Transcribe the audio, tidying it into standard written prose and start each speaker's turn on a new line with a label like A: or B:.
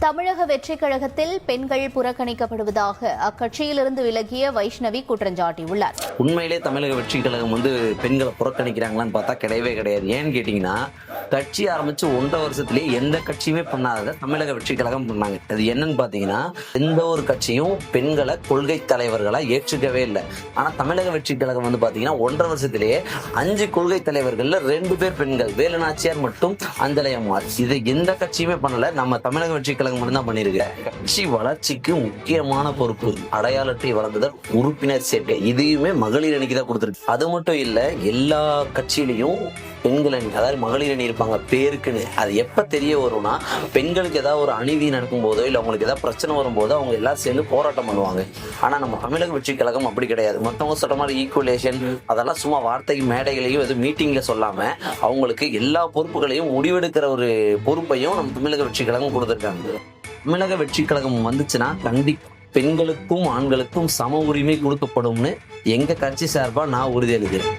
A: தமிழக வெற்றிக் கழகத்தில் பெண்கள் புறக்கணிக்கப்படுவதாக அக்கட்சியிலிருந்து விலகிய வைஷ்ணவி குற்றம் சாட்டியுள்ளார்.
B: உண்மையிலே தமிழக வெற்றிக் கழகம் பெண்களை புறக்கணிக்கிறாங்களான்னு பார்த்தா கிடையவே கிடையாது. ஏன்னு கேட்டீங்கன்னா, கட்சி ஆரம்பிச்சு 1.5 வருஷத்திலேயே எந்த கட்சியுமே பண்ணாத தமிழக வெற்றிக் கழகம் பண்ணாங்க. அது என்னன்னு பாத்தீங்கன்னா, எந்த ஒரு கட்சியும் பெண்களை கொள்கை தலைவர்களா ஏற்றுக்கவே இல்லை. ஆனா தமிழக வெற்றிக் கழகம் பாத்தீங்கன்னா 1.5 வருஷத்திலேயே 5 கொள்கை தலைவர்கள்ல 2 பேர் பெண்கள், வேலுநாச்சியார் மற்றும் அஞ்சலையம்மாள். இது எந்த கட்சியுமே பண்ணல, நம்ம தமிழக வெற்றிக் கழகம் மட்டும்தான் பண்ணிருக்கு. கட்சி வளர்ச்சிக்கு முக்கியமான பொறுப்பு அடையாள அட்டை வழங்குதல், உறுப்பினர் சேர்க்கை, இதையுமே மகளிர் அணிக்கு தான் கொடுத்துருக்கு. அது மட்டும் இல்ல, எல்லா கட்சியிலையும் பெண்கள் அணி, அதாவது மகளிர் அணி இருப்பாங்க பேருக்குன்னு. அது எப்ப தெரிய வரும்னா, பெண்களுக்கு ஏதாவது ஒரு அநீதி நடக்கும் போதோ இல்ல அவங்களுக்கு ஏதாவது பிரச்சனை வரும்போதோ அவங்க எல்லாரும் சேர்ந்து போராட்டம் பண்ணுவாங்க. ஆனா நம்ம தமிழக வெற்றி கழகம் அப்படி கிடையாது. மத்தவங்க சொல்ற மாதிரி ஈக்குவலேஷன் அதெல்லாம் சும்மா வார்த்தைக்கு மேடைகளையும் எதுவும் மீட்டிங்ல சொல்லாம அவங்களுக்கு எல்லா பொறுப்புகளையும் முடிவெடுக்கிற ஒரு பொறுப்பையும் நம்ம தமிழக வெற்றி கழகம் கொடுத்துருக்காங்க. தமிழக வெற்றி கழகம் வந்துச்சுன்னா கண்டிப்பா பெண்களுக்கும் ஆண்களுக்கும் சம உரிமை கொடுக்கப்படும்னு எங்க கட்சி சார்பா நான் உறுதியளிக்கிறேன்.